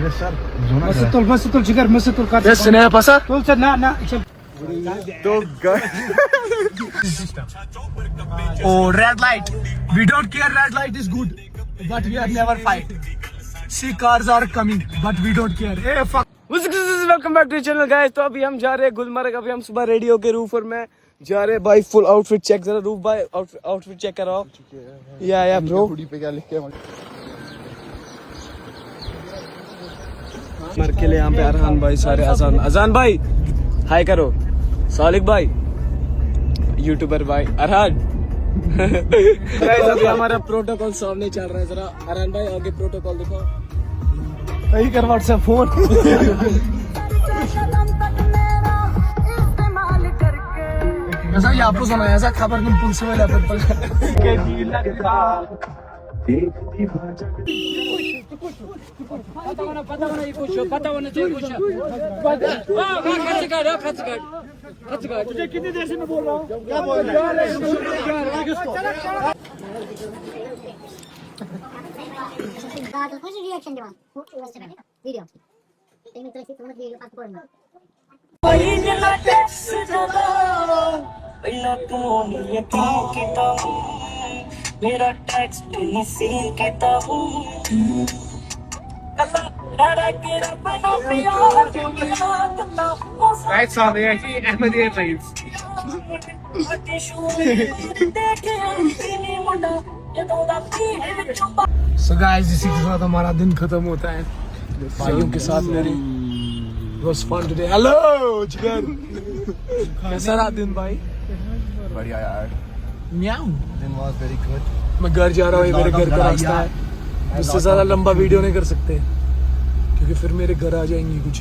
Masuk jigar, masuk kar. Yes, naya pasa? Tul sir, na. तो Oh, red light. We don't care. Red light is good, but we are never fight. See, cars are coming, but we don't care. Hey, fuck. Welcome back to channel guys. तो अभी हम जा रहे हैं गुलमर्ग। अभी हम सुबह रेडी होके रूफ और मैं जा रहे हैं भाई। फुल आउटफिट चेक, जरा रूफ भाई आउटफिट चेक कराओ। या ब्रो, हुडी पे क्या लिख के मर के लिए यहाँ पे अरहान भाई सारे। अजान भाई हाय करो। सालिक भाई यूट्यूबर भाई अरहान। अभी हमारा प्रोटोकॉल सामने चल रहा है। जरा अरहान भाई आगे प्रोटोकॉल दिखाओ। वही कर व्हाट्सएप फोन। ऐसा ही आपको सुना ऐसा खबर तुम पुलिस वाले पता होना चाहिए कुछ। तुझे कितनी देर से मैं बोल रहा हूँ? क्या बोल रहा है? रिएक्शन दे वीडियो तेरे तो ऐसे तुम्हें वीडियो पास करना पहला तू यकीन किता मेरा टेक्स्ट नहीं सीन किता Right on the Ahmed Airlines. So guys, इसी के साथ हमारा दिन खत्म होता है। भाइयों के साथ मेरी was fun today. Hello जिगर, कैसा रहा दिन भाई? बढ़िया यार। म्याऊ। दिन was very good. मैं घर जा रहा हूँ, ये मेरे घर का रास्ता है। इससे ज्यादा लंबा वीडियो नहीं कर सकते क्योंकि फिर मेरे घर आ जाएंगी कुछ।